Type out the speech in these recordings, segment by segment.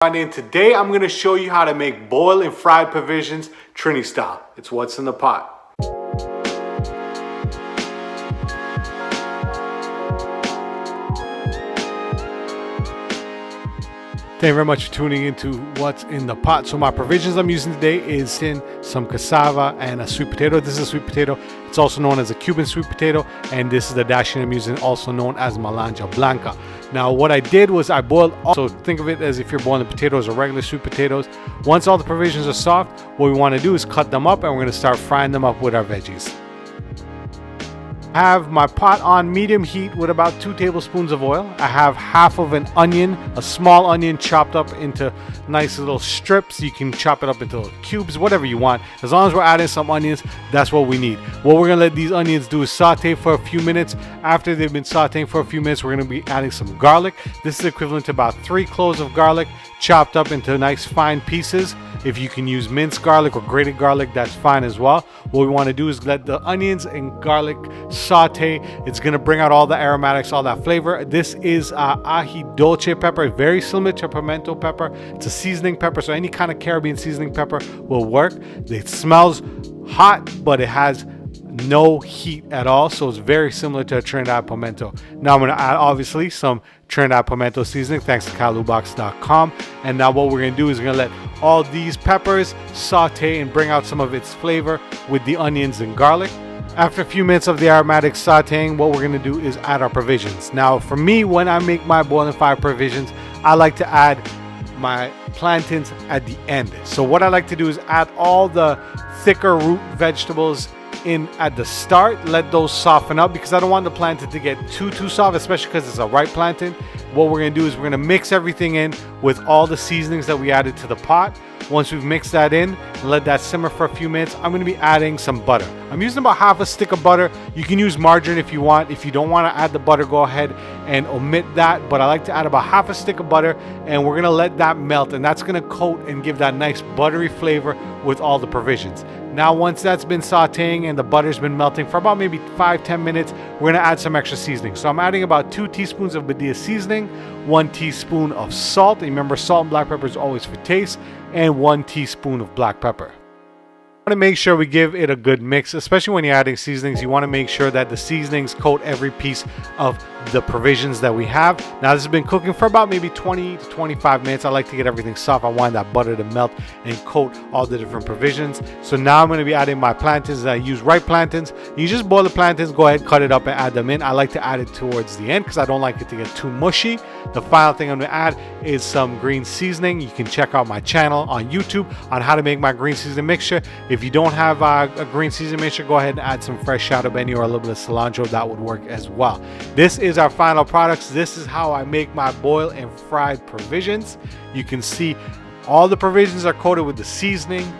And today I'm going to show you how to make boiled and fried provisions Trini style. It's what's in the pot. Thank you very much for tuning into what's in the pot. So my provisions I'm using today is some cassava and a sweet potato. This is a sweet potato. It's also known as a Cuban sweet potato. And this is the dasheen I'm using, also known as Malanja Blanca. Now what I did was I boiled, so think of it as if you're boiling potatoes or regular sweet potatoes. Once all the provisions are soft, what we want to do is cut them up and we're going to start frying them up with our veggies. I have my pot on medium heat with about 2 tablespoons of oil. I have half of an onion, a small onion chopped up into nice little strips. You can chop it up into cubes, whatever you want. As long as we're adding some onions, that's what we need. What we're gonna let these onions do is saute for a few minutes. After they've been sauteing for a few minutes, we're gonna be adding some garlic. This is equivalent to about 3 cloves of garlic chopped up into nice fine pieces. If you can use minced garlic or grated garlic, that's fine as well. What we want to do is let the onions and garlic saute. It's going to bring out all the aromatics, all that flavor. This is ají dulce pepper, very similar to pimento pepper. It's a seasoning pepper, so any kind of Caribbean seasoning pepper will work. It smells hot, but it has no heat at all, so it's very similar to a Trinidad pimento. Now I'm going to add obviously some Trinidad pimento seasoning thanks to calubox.com. And now what we're going to do is we're going to let all these peppers saute and bring out some of its flavor with the onions and garlic. After a few minutes of the aromatic sauteing, what we're going to do is add our provisions. Now for me, when I make my boiling fried provisions, I like to add my plantains at the end. So what I like to do is add all the thicker root vegetables in at the start, let those soften up because I don't want the plantain to get too soft, especially because it's a ripe plantain. What we're going to do is we're going to mix everything in with all the seasonings that we added to the pot. Once we've mixed that in and let that simmer for a few minutes, I'm going to be adding some butter. I'm using about half a stick of butter. You can use margarine if you want. If you don't want to add the butter, go ahead and omit that, but I like to add about half a stick of butter, and we're going to let that melt, and that's going to coat and give that nice buttery flavor with all the provisions. Now once that's been sauteing and the butter's been melting for about maybe 5-10 minutes, we're going to add some extra seasoning. So I'm adding about 2 teaspoons of Badia seasoning, 1 teaspoon of salt. And remember, salt and black pepper is always for taste, and 1 teaspoon of black pepper. Want to make sure we give it a good mix, especially when you're adding seasonings. You want to make sure that the seasonings coat every piece of the provisions that we have. Now this has been cooking for about maybe 20 to 25 minutes. I like to get everything soft. I want that butter to melt and coat all the different provisions. So now I'm going to be adding my plantains. I use ripe plantains. You just boil the plantains, go ahead, cut it up and add them in. I like to add it towards the end because I don't like it to get too mushy. The final thing I'm going to add is some green seasoning. You can check out my channel on YouTube on how to make my green seasoning mixture. If you don't have a green seasoning mixture, go ahead and add some fresh Shotta Benny or a little bit of cilantro. That would work as well. This is our final products. This is how I make my boiled and fried provisions. You can see all the provisions are coated with the seasoning,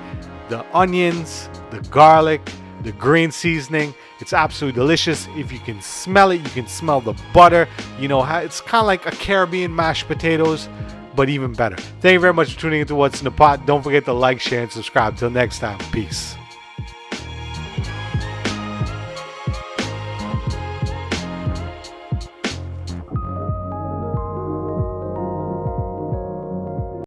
the onions, the garlic, the green seasoning. It's absolutely delicious. If you can smell it, you can smell the butter. You know, it's kind of like a Caribbean mashed potatoes, but even better. Thank you very much for tuning into What's in the Pot. Don't forget to like, share, and subscribe. Till next time, peace.